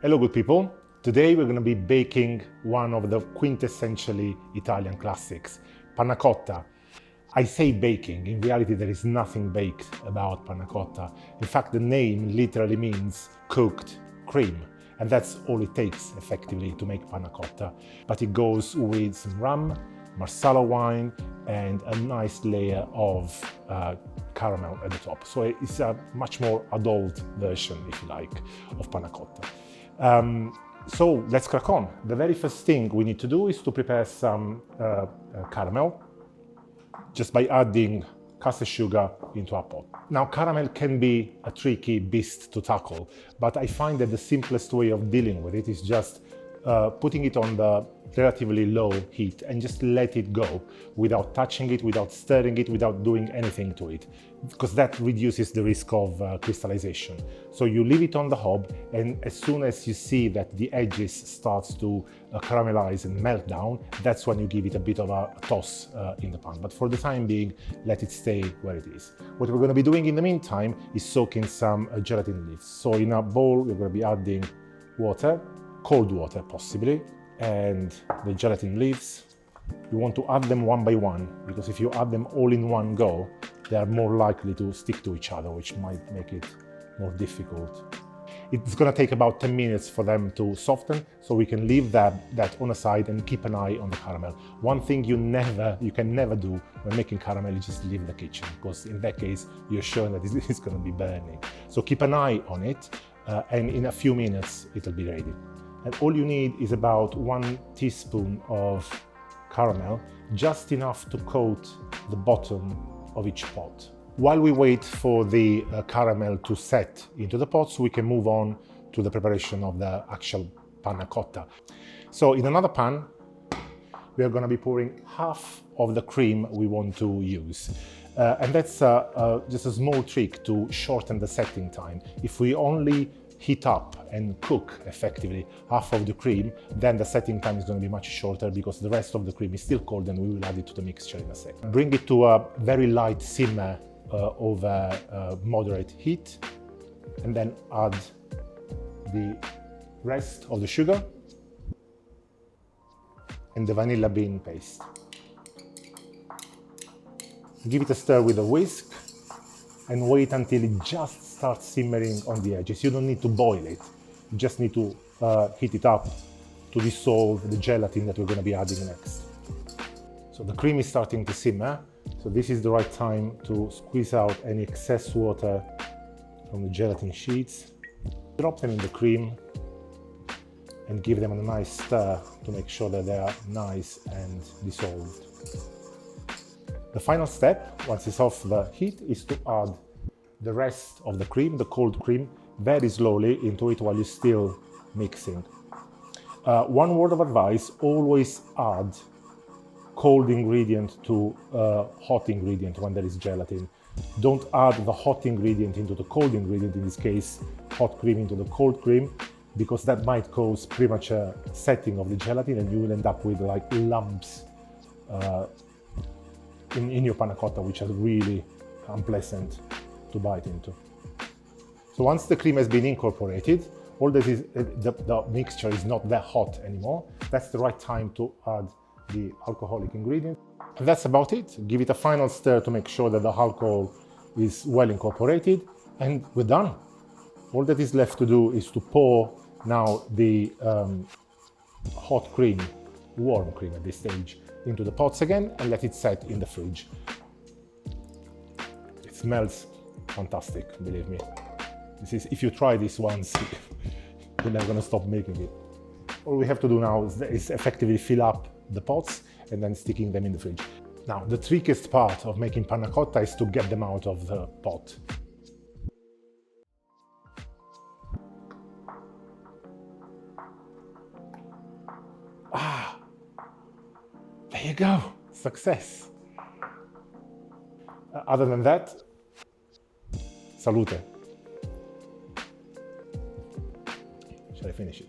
Hello good people, today we're going to be baking one of the quintessentially Italian classics, Pannacotta. I say baking, in reality there is nothing baked about Pannacotta. In fact, the name literally means cooked cream, and that's all it takes effectively to make Pannacotta. But it goes with some rum, marsala wine, and a nice layer of caramel at the top. So it's a much more adult version, if you like, of Pannacotta. So let's crack on. The very first thing we need to do is to prepare some caramel just by adding caster sugar into a pot. Now, caramel can be a tricky beast to tackle, but I find that the simplest way of dealing with it is just putting it on the relatively low heat and just let it go without touching it, without stirring it, without doing anything to it, because that reduces the risk of crystallization. So you leave it on the hob, and as soon as you see that the edges starts to caramelize and melt down, that's when you give it a bit of a toss in the pan. But for the time being, let it stay where it is. What we're going to be doing in the meantime is soaking some gelatin leaves. So in a bowl, we're going to be adding water, cold water possibly, and the gelatin leaves. You want to add them one by one, because if you add them all in one go, they are more likely to stick to each other, which might make it more difficult. It's going to take about 10 minutes for them to soften, so we can leave that on the side and keep an eye on the caramel. One thing you can never do when making caramel is just leave the kitchen, because in that case you're sure that it's going to be burning. So keep an eye on it, and in a few minutes it'll be ready. And all you need is about 1 teaspoon of caramel, just enough to coat the bottom of each pot. While we wait for the caramel to set into the pots, we can move on to the preparation of the actual panna cotta. So in another pan, we are going to be pouring half of the cream we want to use. And that's just a small trick to shorten the setting time. If we only heat up and cook effectively half of the cream, then the setting time is going to be much shorter, because the rest of the cream is still cold and we will add it to the mixture in a second. Bring it to a very light simmer over moderate heat, and then add the rest of the sugar and the vanilla bean paste. Give it a stir with a whisk and wait until it just starts simmering on the edges. You don't need to boil it, you just need to heat it up to dissolve the gelatin that we're going to be adding next. So the cream is starting to simmer, so this is the right time to squeeze out any excess water from the gelatin sheets. Drop them in the cream and give them a nice stir to make sure that they are nice and dissolved. The final step, once it's off the heat, is to add the rest of the cream, the cold cream, very slowly into it while you're still mixing. One word of advice, always add cold ingredient to hot ingredient when there is gelatin. Don't add the hot ingredient into the cold ingredient, in this case hot cream into the cold cream, because that might cause premature setting of the gelatin and you will end up with like lumps in your panna cotta, which are really unpleasant to bite into. So once the cream has been incorporated, all that is the mixture is not that hot anymore. That's the right time to add the alcoholic ingredient. And that's about it. Give it a final stir to make sure that the alcohol is well incorporated, and we're done. All that is left to do is to pour now the hot cream, warm cream at this stage, into the pots again and let it set in the fridge. It smells fantastic, believe me. If you try this once, you're never gonna stop making it. All we have to do now is effectively fill up the pots and then sticking them in the fridge. Now, the trickiest part of making panna cotta is to get them out of the pot. There you go, success. Other than that, salute. Shall I finish it?